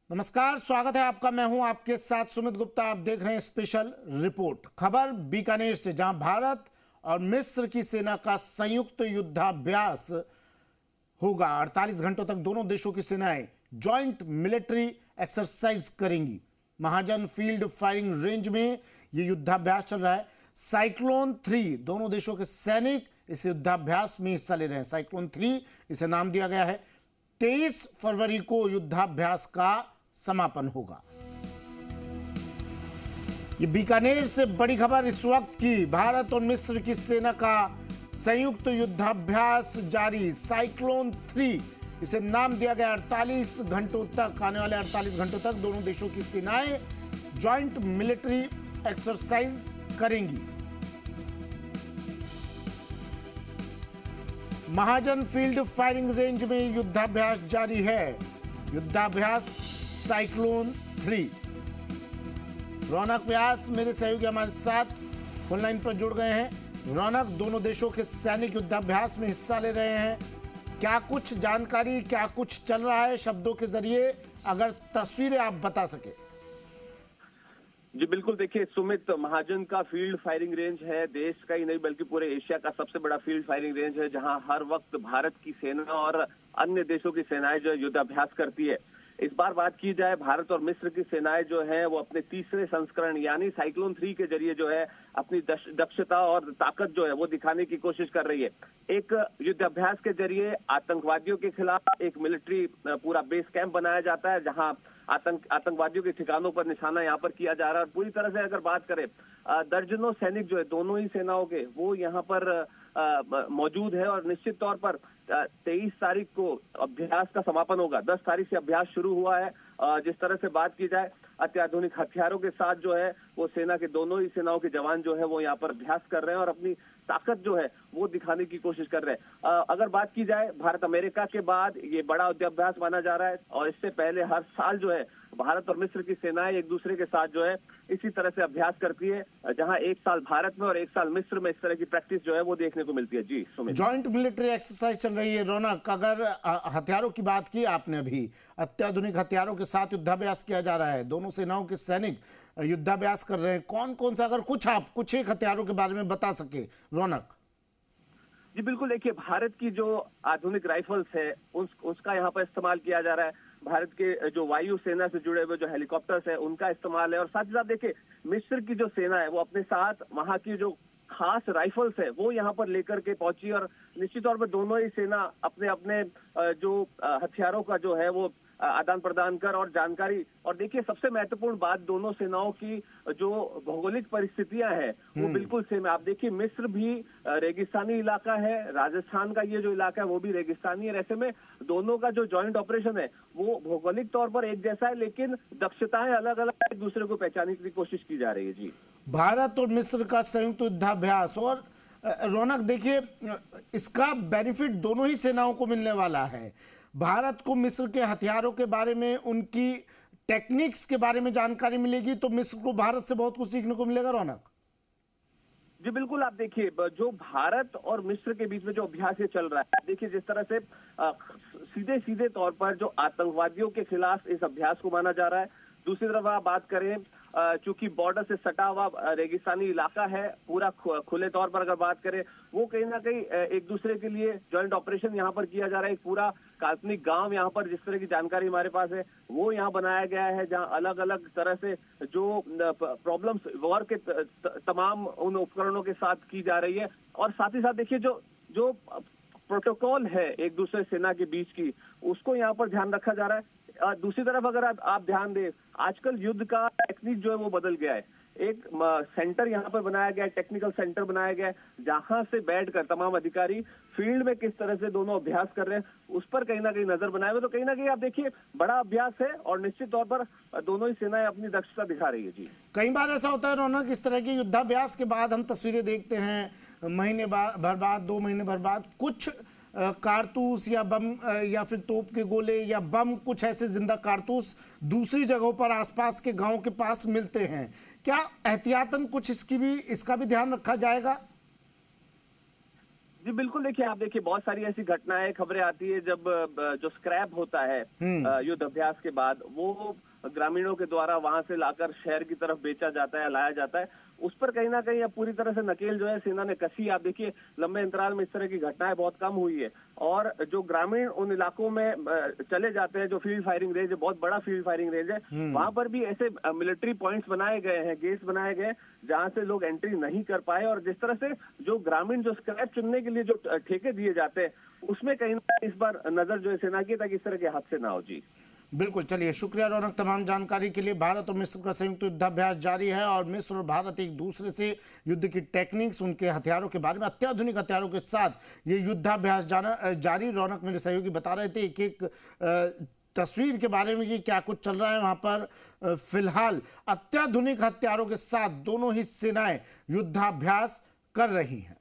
नमस्कार, स्वागत है आपका। मैं हूं आपके साथ सुमित गुप्ता। आप देख रहे हैं स्पेशल रिपोर्ट। खबर बीकानेर से, जहां भारत और मिस्र की सेना का संयुक्त युद्धाभ्यास होगा। 48 घंटों तक दोनों देशों की सेनाएं जॉइंट मिलिट्री एक्सरसाइज करेंगी। महाजन फील्ड फायरिंग रेंज में यह युद्धाभ्यास चल रहा है। साइक्लोन 3, दोनों देशों के सैनिक इस युद्धाभ्यास में हिस्सा ले रहे हैं। साइक्लोन 3 इसे नाम दिया गया है। 23 फरवरी को युद्धाभ्यास का समापन होगा। ये बीकानेर से बड़ी खबर इस वक्त की। भारत और मिस्र की सेना का संयुक्त युद्धाभ्यास जारी। साइक्लोन 3 इसे नाम दिया गया। 48 घंटों तक, आने वाले 48 घंटों तक दोनों देशों की सेनाएं जॉइंट मिलिट्री एक्सरसाइज करेंगी। महाजन फील्ड फायरिंग रेंज में युद्धाभ्यास जारी है। युद्धाभ्यास साइक्लोन 3। रौनक व्यास मेरे सहयोगी हमारे साथ फोन लाइन पर जुड़ गए हैं। रौनक, दोनों देशों के सैनिक युद्धाभ्यास में हिस्सा ले रहे हैं। क्या कुछ जानकारी, क्या कुछ चल रहा है शब्दों के जरिए, अगर तस्वीरें आप बता सके। जी बिल्कुल, देखिए सुमित, महाजन का फील्ड फायरिंग रेंज है देश का ही नहीं बल्कि पूरे एशिया का सबसे बड़ा फील्ड फायरिंग रेंज है, जहां हर वक्त भारत की सेना और अन्य देशों की सेनाएं जो युद्धाभ्यास करती है। इस बार बात की जाए, भारत और मिस्र की सेनाएं जो है वो अपने तीसरे संस्करण यानी साइक्लोन 3 के जरिए जो है अपनी दक्षता और ताकत जो है वो दिखाने की कोशिश कर रही है। एक युद्धाभ्यास के जरिए आतंकवादियों के खिलाफ एक मिलिट्री पूरा बेस कैंप बनाया जाता है, जहां आतंकवादियों के ठिकानों पर निशाना यहाँ पर किया जा रहा है। और पूरी तरह से अगर बात करें, दर्जनों सैनिक जो है दोनों ही सेनाओं के, वो यहाँ पर मौजूद है। और निश्चित तौर पर 23 तारीख को अभ्यास का समापन होगा। 10 तारीख से अभ्यास शुरू हुआ है। जिस तरह से बात की जाए, अत्याधुनिक हथियारों के साथ जो है वो सेना के, दोनों ही सेनाओं के जवान जो है वो यहाँ पर अभ्यास कर रहे हैं और अपनी ताकत जो है वो दिखाने की कोशिश कर रहे हैं। अगर बात की जाए, भारत अमेरिका के बाद ये बड़ा युद्धाभ्यास माना जा रहा है। और इससे पहले हर साल जो है भारत और मिस्र की सेनाएं एक दूसरे के साथ जो है इसी तरह से अभ्यास करती है, जहां एक साल भारत में और एक साल मिस्र में इस तरह की प्रैक्टिस जो है वो देखने को मिलती है। जी सुमित, जॉइंट मिलिट्री एक्सरसाइज चल रही है। रौनक, अगर हथियारों की बात की आपने, अभी अत्याधुनिक हथियारों के साथ युद्धाभ्यास किया जा रहा है, दोनों सेनाओं के सैनिक युद्धाभ्यास कर रहे हैं। कौन कौन सा, अगर आप कुछ एक हथियारों के बारे में बता सके रौनक। जी बिल्कुल, देखिए भारत की जो आधुनिक राइफल्स है उसका यहाँ पर इस्तेमाल किया जा रहा है। भारत के जो वायु सेना से जुड़े हुए जो हेलीकॉप्टर्स है उनका इस्तेमाल है। और साथ ही साथ देखिए, मिस्र की जो सेना है वो अपने साथ वहाँ की जो खास राइफल्स है वो यहाँ पर लेकर के पहुंची। और निश्चित तौर पर दोनों ही सेना अपने अपने जो हथियारों का जो है वो आदान प्रदान कर और जानकारी। और देखिए सबसे महत्वपूर्ण बात, दोनों सेनाओं की जो भौगोलिक परिस्थितियां हैं वो बिल्कुल सेम है। आप देखिए, मिस्र भी रेगिस्तानी इलाका है, राजस्थान का ये जो इलाका है वो भी रेगिस्तानी है। ऐसे में दोनों का जो जॉइंट ऑपरेशन है वो भौगोलिक तौर पर एक जैसा है, लेकिन दक्षताएं अलग अलग एक दूसरे को पहचानने की कोशिश की जा रही है। जी, भारत और मिस्र का संयुक्त युद्धाभ्यास, और रौनक देखिए इसका बेनिफिट दोनों ही सेनाओं को मिलने वाला है। भारत को मिस्र के हथियारों के बारे में, उनकी टेक्निक्स के बारे में जानकारी मिलेगी, तो मिस्र को भारत से बहुत कुछ सीखने को मिलेगा। रौनक जी बिल्कुल, आप देखिए जो भारत और मिस्र के बीच में जो अभ्यास ये चल रहा है, देखिए जिस तरह से सीधे सीधे तौर पर जो आतंकवादियों के खिलाफ इस अभ्यास को माना जा रहा है। दूसरी तरफ आप बात करें, चूंकि बॉर्डर से सटा हुआ रेगिस्तानी इलाका है, पूरा खुले तौर पर अगर बात करें, वो कहीं ना कहीं एक दूसरे के लिए जॉइंट ऑपरेशन यहाँ पर किया जा रहा है। एक पूरा काल्पनिक गांव यहाँ पर, जिस तरह की जानकारी हमारे पास है, वो यहाँ बनाया गया है, जहाँ अलग अलग तरह से जो प्रॉब्लम्स वॉर के तमाम उन उपकरणों के साथ की जा रही है। और साथ ही साथ देखिए जो प्रोटोकॉल है एक दूसरे सेना के बीच की, उसको यहाँ पर ध्यान रखा जा रहा है। दूसरी तरफ अगर आप ध्यान दें, आजकल युद्ध का टेक्निक जो है वो बदल गया है। एक सेंटर यहाँ पर बनाया गया है, टेक्निकल सेंटर बनाया गया है, जहां से बैठकर तमाम अधिकारी फील्ड में किस तरह से दोनों अभ्यास कर रहे हैं उस पर कहीं ना कहीं नजर बनाए हुए। तो कहीं ना कहीं आप देखिए बड़ा अभ्यास है और निश्चित तौर पर दोनों ही सेनाएं अपनी दक्षता दिखा रही है। जी, कई बार ऐसा होता है रौनक, इस तरह के युद्धाभ्यास के बाद हम तस्वीरें देखते हैं, महीने भर बाद, 2 महीने भर बाद कुछ कारतूस या बम या फिर तोप के गोले या बम, कुछ ऐसे जिंदा कारतूस दूसरी जगहों पर आसपास के गांव के पास मिलते हैं। क्या एहतियातन कुछ इसका भी ध्यान रखा जाएगा? जी बिल्कुल, देखिए आप देखिए बहुत सारी ऐसी घटनाएं खबरें आती है जब जो स्क्रैप होता है युद्ध अभ्यास के बाद वो ग्रामीणों के द्वारा वहां से लाकर शहर की तरफ बेचा जाता है, लाया जाता है। उस पर कहीं ना कहीं अब पूरी तरह से नकेल जो है सेना ने कसी। आप देखिए लंबे अंतराल में इस तरह की घटनाएं बहुत कम हुई है और जो ग्रामीण उन इलाकों में चले जाते हैं, जो फील्ड फायरिंग रेंज है, बहुत बड़ा फील्ड फायरिंग रेंज है, वहां पर भी ऐसे मिलिट्री पॉइंट्स बनाए गए हैं, गेट्स बनाए गए जहां से लोग एंट्री नहीं कर पाए। और जिस तरह से जो ग्रामीण जो स्क्रैप चुनने के लिए जो ठेके दिए जाते हैं, उसमें कहीं ना इस बार नजर जो है सेना की, ताकि इस तरह के हादसे ना हो। जी बिल्कुल, चलिए शुक्रिया रौनक तमाम जानकारी के लिए। भारत और मिस्र का संयुक्त युद्धाभ्यास जारी है और मिस्र और भारत एक दूसरे से युद्ध की टेक्निक्स, उनके हथियारों के बारे में, अत्याधुनिक हथियारों के साथ ये युद्धाभ्यास जारी। रौनक मेरे सहयोगी बता रहे थे एक एक तस्वीर के बारे में कि क्या कुछ चल रहा है वहां पर। फिलहाल अत्याधुनिक हथियारों के साथ दोनों ही सेनाएं युद्धाभ्यास कर रही हैं।